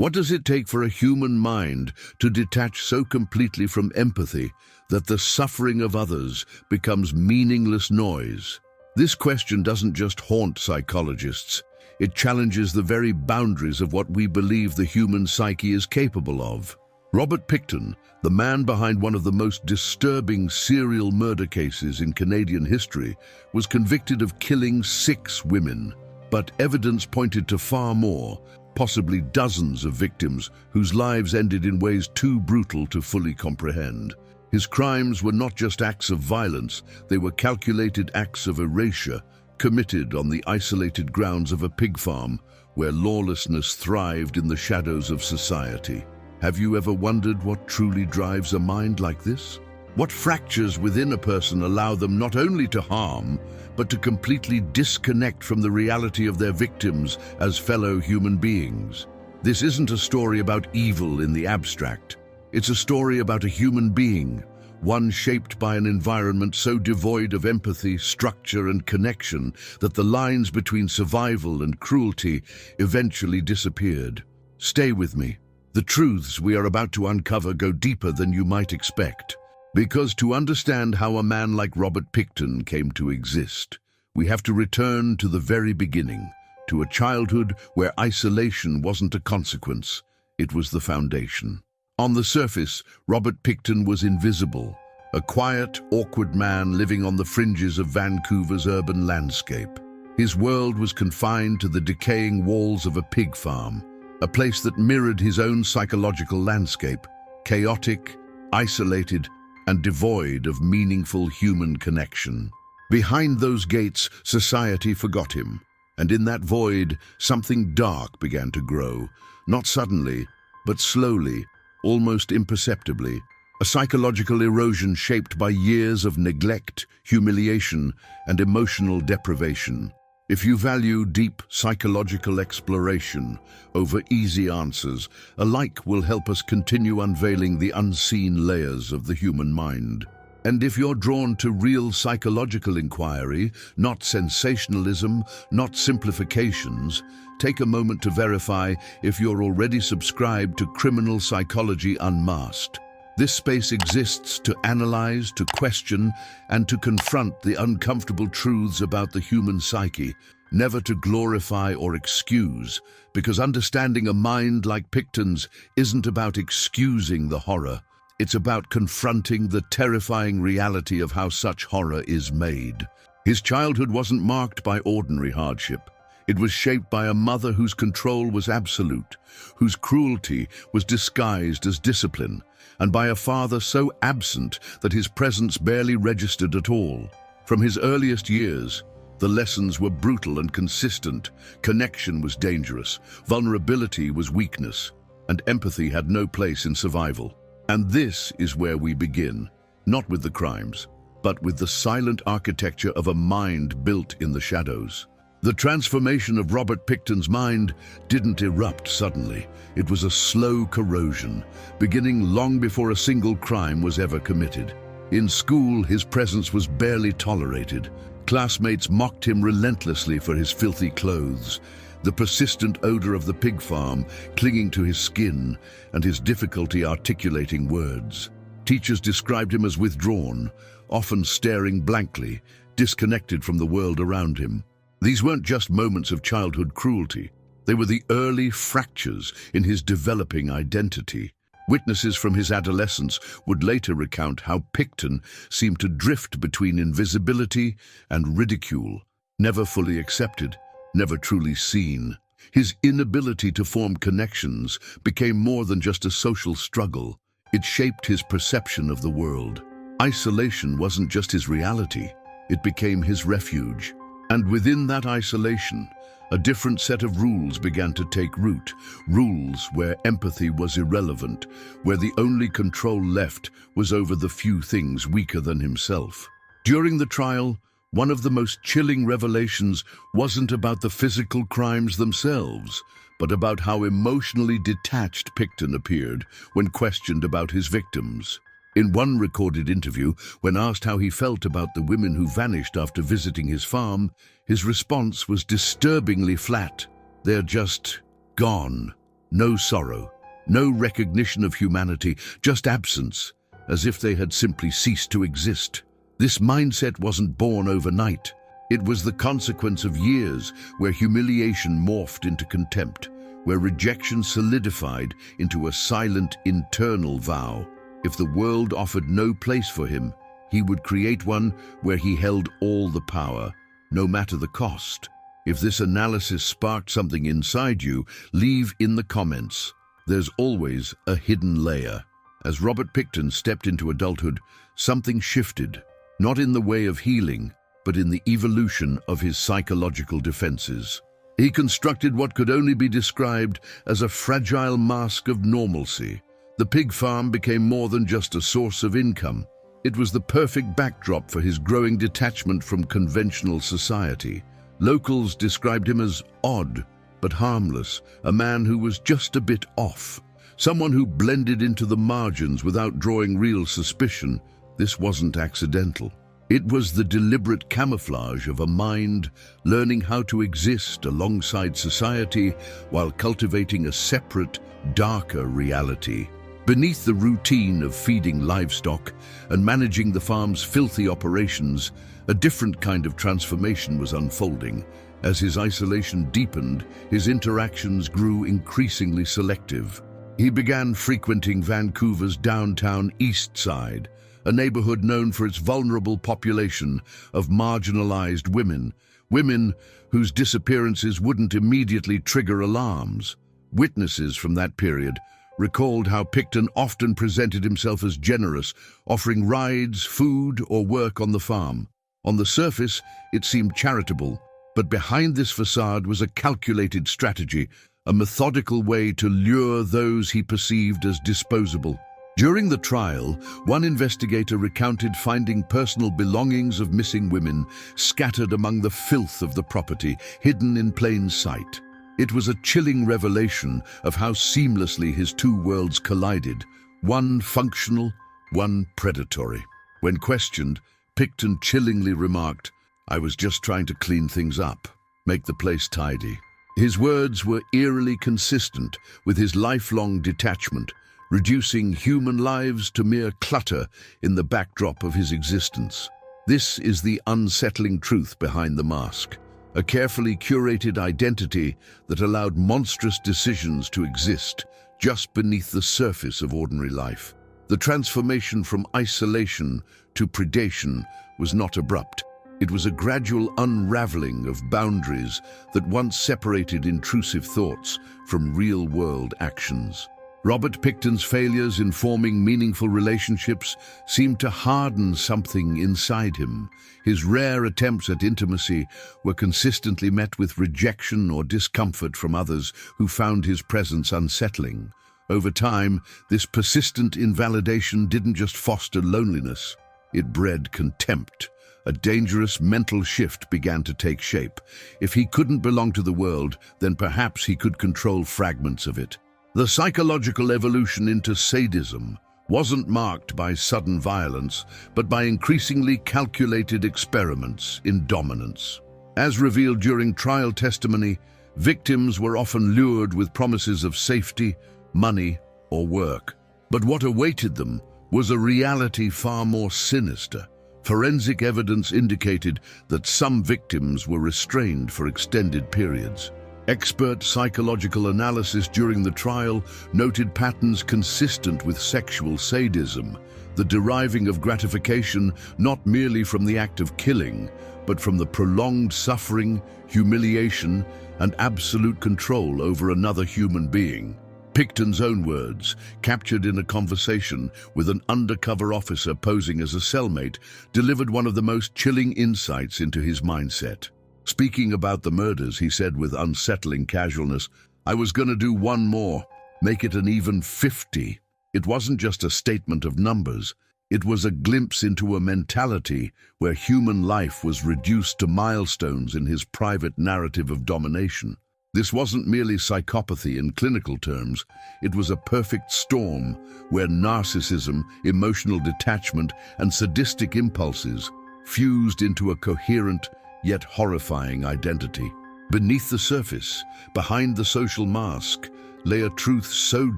What does it take for a human mind to detach so completely from empathy that the suffering of others becomes meaningless noise? This question doesn't just haunt psychologists. It challenges the very boundaries of what we believe the human psyche is capable of. Robert Pickton, the man behind one of the most disturbing serial murder cases in Canadian history, was convicted of killing 6 women. But evidence pointed to far more, possibly dozens of victims whose lives ended in ways too brutal to fully comprehend. His crimes were not just acts of violence, they were calculated acts of erasure, committed on the isolated grounds of a pig farm, where lawlessness thrived in the shadows of society. Have you ever wondered what truly drives a mind like this? What fractures within a person allow them not only to harm, but to completely disconnect from the reality of their victims as fellow human beings? This isn't a story about evil in the abstract. It's a story about a human being, one shaped by an environment so devoid of empathy, structure, and connection that the lines between survival and cruelty eventually disappeared. Stay with me. The truths we are about to uncover go deeper than you might expect. Because to understand how a man like Robert Pickton came to exist, we have to return to the very beginning, to a childhood where isolation wasn't a consequence, it was the foundation. On the surface, Robert Pickton was invisible, a quiet, awkward man living on the fringes of Vancouver's urban landscape. His world was confined to the decaying walls of a pig farm, a place that mirrored his own psychological landscape, chaotic, isolated, and devoid of meaningful human connection. Behind those gates, society forgot him, and in that void, something dark began to grow, not suddenly, but slowly, almost imperceptibly, a psychological erosion shaped by years of neglect, humiliation, and emotional deprivation. If you value deep psychological exploration over easy answers, a like will help us continue unveiling the unseen layers of the human mind. And if you're drawn to real psychological inquiry, not sensationalism, not simplifications, take a moment to verify if you're already subscribed to Criminal Psychology Unmasked. This space exists to analyze, to question, and to confront the uncomfortable truths about the human psyche, never to glorify or excuse, because understanding a mind like Pickton's isn't about excusing the horror. It's about confronting the terrifying reality of how such horror is made. His childhood wasn't marked by ordinary hardship. It was shaped by a mother whose control was absolute, whose cruelty was disguised as discipline, and by a father so absent that his presence barely registered at all. From his earliest years, the lessons were brutal and consistent. Connection was dangerous, vulnerability was weakness, and empathy had no place in survival. And this is where we begin, not with the crimes, but with the silent architecture of a mind built in the shadows. The transformation of Robert Pickton's mind didn't erupt suddenly. It was a slow corrosion, beginning long before a single crime was ever committed. In school, his presence was barely tolerated. Classmates mocked him relentlessly for his filthy clothes, the persistent odor of the pig farm clinging to his skin, and his difficulty articulating words. Teachers described him as withdrawn, often staring blankly, disconnected from the world around him. These weren't just moments of childhood cruelty. They were the early fractures in his developing identity. Witnesses from his adolescence would later recount how Pickton seemed to drift between invisibility and ridicule, never fully accepted, never truly seen. His inability to form connections became more than just a social struggle. It shaped his perception of the world. Isolation wasn't just his reality, it became his refuge. And within that isolation, a different set of rules began to take root. Rules where empathy was irrelevant, where the only control left was over the few things weaker than himself. During the trial, one of the most chilling revelations wasn't about the physical crimes themselves, but about how emotionally detached Pickton appeared when questioned about his victims. In one recorded interview, when asked how he felt about the women who vanished after visiting his farm, his response was disturbingly flat. "They're just gone." no sorrow, no recognition of humanity, just absence, as if they had simply ceased to exist. This mindset wasn't born overnight. It was the consequence of years where humiliation morphed into contempt, where rejection solidified into a silent internal vow. If the world offered no place for him, he would create one where he held all the power, no matter the cost. If this analysis sparked something inside you, leave in the comments. There's always a hidden layer. As Robert Pickton stepped into adulthood, something shifted, not in the way of healing, but in the evolution of his psychological defenses. He constructed what could only be described as a fragile mask of normalcy. The pig farm became more than just a source of income. It was the perfect backdrop for his growing detachment from conventional society. Locals described him as odd, but harmless, a man who was just a bit off. Someone who blended into the margins without drawing real suspicion. This wasn't accidental. It was the deliberate camouflage of a mind learning how to exist alongside society while cultivating a separate, darker reality. Beneath the routine of feeding livestock and managing the farm's filthy operations, a different kind of transformation was unfolding. As his isolation deepened, his interactions grew increasingly selective. He began frequenting Vancouver's downtown East Side, a neighborhood known for its vulnerable population of marginalized women whose disappearances wouldn't immediately trigger alarms. Witnesses from that period recalled how Pickton often presented himself as generous, offering rides, food, or work on the farm. On the surface, it seemed charitable, but behind this facade was a calculated strategy, a methodical way to lure those he perceived as disposable. During the trial, one investigator recounted finding personal belongings of missing women scattered among the filth of the property, hidden in plain sight. It was a chilling revelation of how seamlessly his two worlds collided, one functional, one predatory. When questioned, Pickton chillingly remarked, "I was just trying to clean things up, make the place tidy." His words were eerily consistent with his lifelong detachment, reducing human lives to mere clutter in the backdrop of his existence. This is the unsettling truth behind the mask, a carefully curated identity that allowed monstrous decisions to exist just beneath the surface of ordinary life. The transformation from isolation to predation was not abrupt. It was a gradual unraveling of boundaries that once separated intrusive thoughts from real-world actions. Robert Pickton's failures in forming meaningful relationships seemed to harden something inside him. His rare attempts at intimacy were consistently met with rejection or discomfort from others who found his presence unsettling. Over time, this persistent invalidation didn't just foster loneliness, it bred contempt. A dangerous mental shift began to take shape. If he couldn't belong to the world, then perhaps he could control fragments of it. The psychological evolution into sadism wasn't marked by sudden violence, but by increasingly calculated experiments in dominance. As revealed during trial testimony, victims were often lured with promises of safety, money, or work. But what awaited them was a reality far more sinister. Forensic evidence indicated that some victims were restrained for extended periods. Expert psychological analysis during the trial noted patterns consistent with sexual sadism, the deriving of gratification not merely from the act of killing, but from the prolonged suffering, humiliation, and absolute control over another human being. Pickton's own words, captured in a conversation with an undercover officer posing as a cellmate, delivered one of the most chilling insights into his mindset. Speaking about the murders, he said with unsettling casualness, "I was going to do one more, make it an even 50. It wasn't just a statement of numbers. It was a glimpse into a mentality where human life was reduced to milestones in his private narrative of domination. This wasn't merely psychopathy in clinical terms. It was a perfect storm where narcissism, emotional detachment, and sadistic impulses fused into a coherent yet horrifying identity. Beneath the surface, behind the social mask, lay a truth so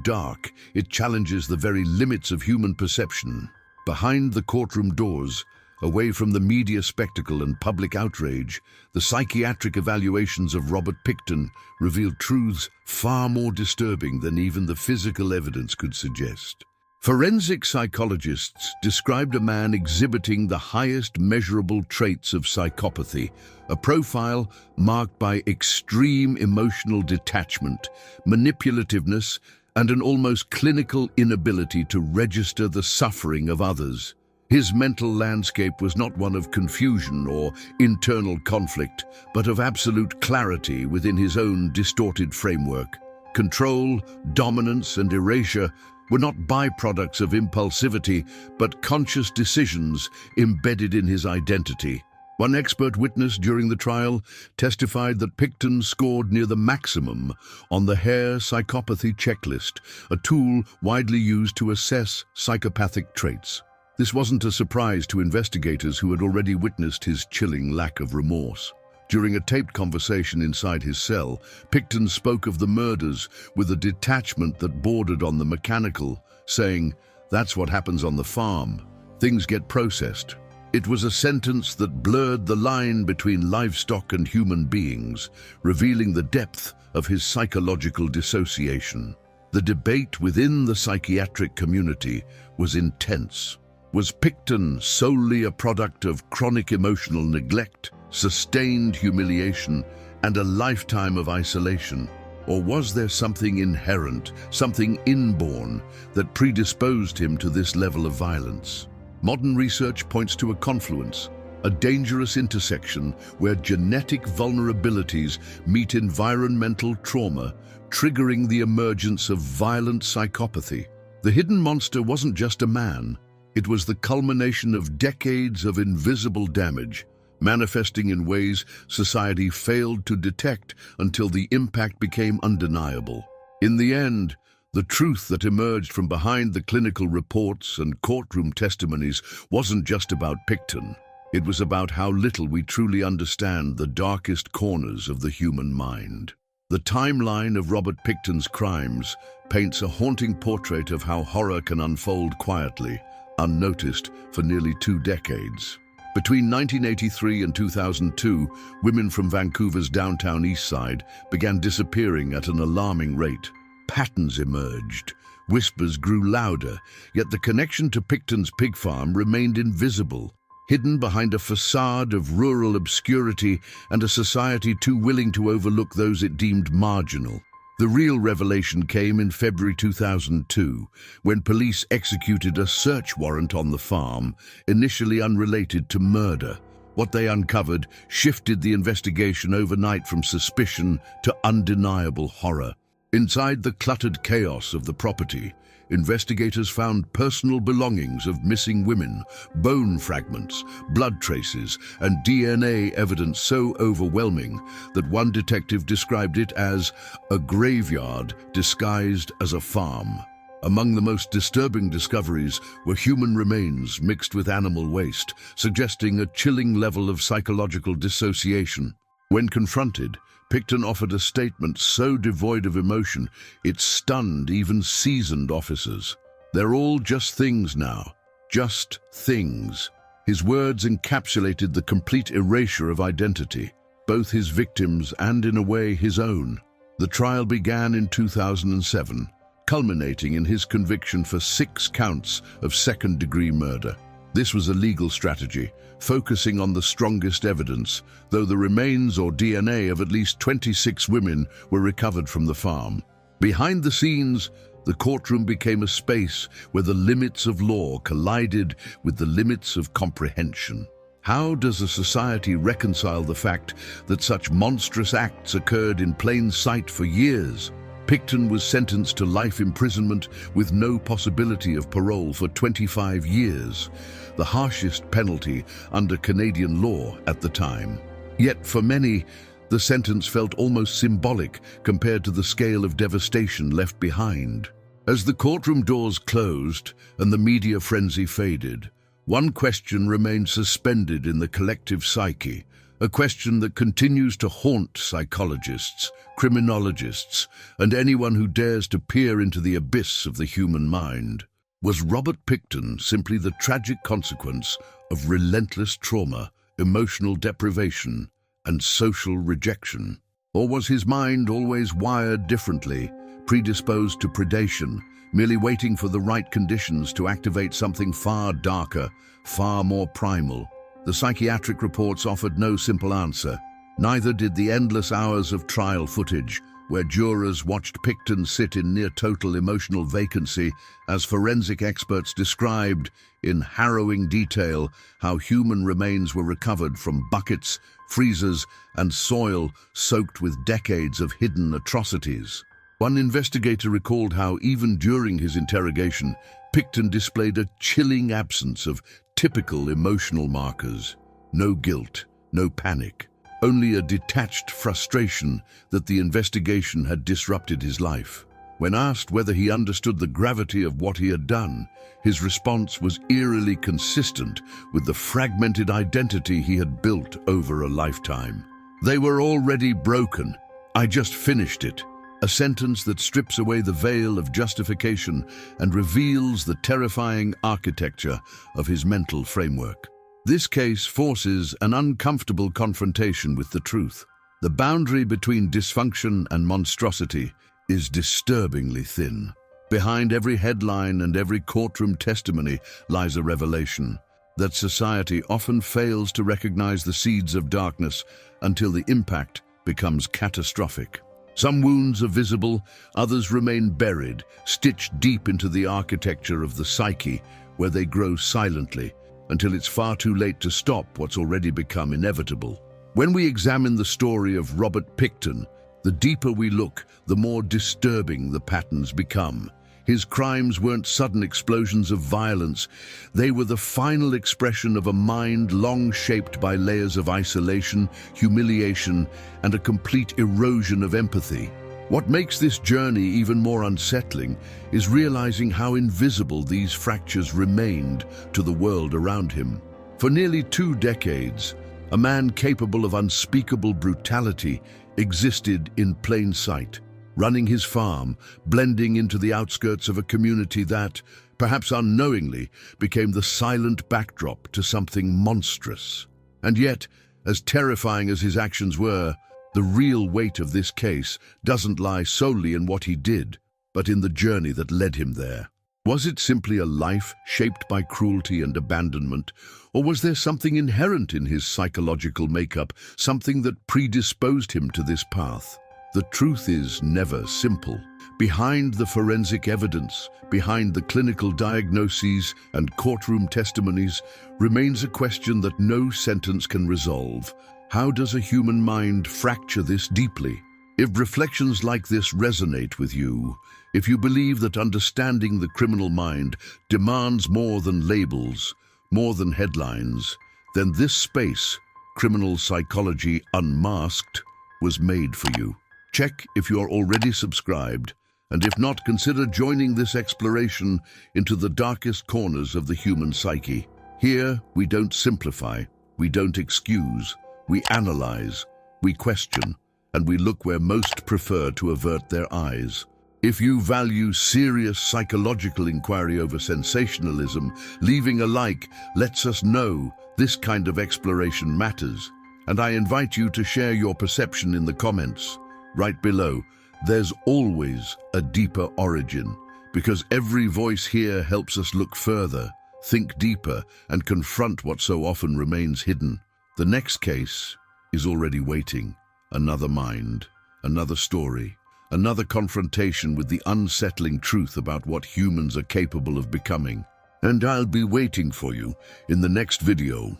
dark it challenges the very limits of human perception. Behind the courtroom doors, away from the media spectacle and public outrage, the psychiatric evaluations of Robert Pickton revealed truths far more disturbing than even the physical evidence could suggest. Forensic psychologists described a man exhibiting the highest measurable traits of psychopathy, a profile marked by extreme emotional detachment, manipulativeness, and an almost clinical inability to register the suffering of others. His mental landscape was not one of confusion or internal conflict, but of absolute clarity within his own distorted framework. Control, dominance, and erasure were not byproducts of impulsivity, but conscious decisions embedded in his identity. One expert witness during the trial testified that Pickton scored near the maximum on the Hare psychopathy checklist, a tool widely used to assess psychopathic traits. This wasn't a surprise to investigators who had already witnessed his chilling lack of remorse. During a taped conversation inside his cell, Pickton spoke of the murders with a detachment that bordered on the mechanical, saying, "That's what happens on the farm. Things get processed." It was a sentence that blurred the line between livestock and human beings, revealing the depth of his psychological dissociation. The debate within the psychiatric community was intense. Was Pickton solely a product of chronic emotional neglect, sustained humiliation, and a lifetime of isolation? Or was there something inherent, something inborn, that predisposed him to this level of violence? Modern research points to a confluence, a dangerous intersection where genetic vulnerabilities meet environmental trauma, triggering the emergence of violent psychopathy. The hidden monster wasn't just a man. It was the culmination of decades of invisible damage, manifesting in ways society failed to detect until the impact became undeniable. In the end, the truth that emerged from behind the clinical reports and courtroom testimonies wasn't just about Pickton. It was about how little we truly understand the darkest corners of the human mind. The timeline of Robert Pickton's crimes paints a haunting portrait of how horror can unfold quietly, unnoticed for nearly 2 decades. Between 1983 and 2002, women from Vancouver's downtown east side began disappearing at an alarming rate. Patterns emerged, whispers grew louder, yet the connection to Pickton's pig farm remained invisible, hidden behind a facade of rural obscurity and a society too willing to overlook those it deemed marginal. The real revelation came in February 2002, when police executed a search warrant on the farm, initially unrelated to murder. What they uncovered shifted the investigation overnight from suspicion to undeniable horror. Inside the cluttered chaos of the property, investigators found personal belongings of missing women, bone fragments, blood traces, and DNA evidence so overwhelming that one detective described it as a graveyard disguised as a farm. Among the most disturbing discoveries were human remains mixed with animal waste, suggesting a chilling level of psychological dissociation. When confronted, Pickton offered a statement so devoid of emotion it stunned even seasoned officers. "They're all just things now. Just things." His words encapsulated the complete erasure of identity, both his victims and, in a way, his own. The trial began in 2007, culminating in his conviction for 6 counts of second-degree murder. This was a legal strategy, focusing on the strongest evidence, though the remains or DNA of at least 26 women were recovered from the farm. Behind the scenes, the courtroom became a space where the limits of law collided with the limits of comprehension. How does a society reconcile the fact that such monstrous acts occurred in plain sight for years? Pickton was sentenced to life imprisonment with no possibility of parole for 25 years, the harshest penalty under Canadian law at the time. Yet for many, the sentence felt almost symbolic compared to the scale of devastation left behind. As the courtroom doors closed and the media frenzy faded, one question remained suspended in the collective psyche: A question that continues to haunt psychologists, criminologists, and anyone who dares to peer into the abyss of the human mind. Was Robert Pickton simply the tragic consequence of relentless trauma, emotional deprivation, and social rejection? Or was his mind always wired differently, predisposed to predation, merely waiting for the right conditions to activate something far darker, far more primal? The psychiatric reports offered no simple answer. Neither did the endless hours of trial footage, where jurors watched Pickton sit in near-total emotional vacancy as forensic experts described in harrowing detail how human remains were recovered from buckets, freezers, and soil soaked with decades of hidden atrocities. One investigator recalled how, even during his interrogation, Pickton displayed a chilling absence of typical emotional markers. No guilt, no panic, only a detached frustration that the investigation had disrupted his life. When asked whether he understood the gravity of what he had done, his response was eerily consistent with the fragmented identity he had built over a lifetime. "They were already broken. I just finished it." A sentence that strips away the veil of justification and reveals the terrifying architecture of his mental framework. This case forces an uncomfortable confrontation with the truth. The boundary between dysfunction and monstrosity is disturbingly thin. Behind every headline and every courtroom testimony lies a revelation that society often fails to recognize the seeds of darkness until the impact becomes catastrophic. Some wounds are visible, others remain buried, stitched deep into the architecture of the psyche, where they grow silently until it's far too late to stop what's already become inevitable. When we examine the story of Robert Pickton, the deeper we look, the more disturbing the patterns become. His crimes weren't sudden explosions of violence. They were the final expression of a mind long shaped by layers of isolation, humiliation, and a complete erosion of empathy. What makes this journey even more unsettling is realizing how invisible these fractures remained to the world around him. For nearly 2 decades, a man capable of unspeakable brutality existed in plain sight, running his farm, blending into the outskirts of a community that, perhaps unknowingly, became the silent backdrop to something monstrous. And yet, as terrifying as his actions were, the real weight of this case doesn't lie solely in what he did, but in the journey that led him there. Was it simply a life shaped by cruelty and abandonment, or was there something inherent in his psychological makeup, something that predisposed him to this path? The truth is never simple. Behind the forensic evidence, behind the clinical diagnoses and courtroom testimonies, remains a question that no sentence can resolve. How does a human mind fracture this deeply? If reflections like this resonate with you, if you believe that understanding the criminal mind demands more than labels, more than headlines, then this space, Criminal Psychology Unmasked, was made for you. Check if you are already subscribed, and if not, consider joining this exploration into the darkest corners of the human psyche. Here, we don't simplify, we don't excuse, we analyze, we question, and we look where most prefer to avert their eyes. If you value serious psychological inquiry over sensationalism, leaving a like lets us know this kind of exploration matters. And I invite you to share your perception in the comments. Right below, there's always a deeper origin, because every voice here helps us look further, think deeper, and confront what so often remains hidden. The next case is already waiting. Another mind, another story, another confrontation with the unsettling truth about what humans are capable of becoming. And I'll be waiting for you in the next video.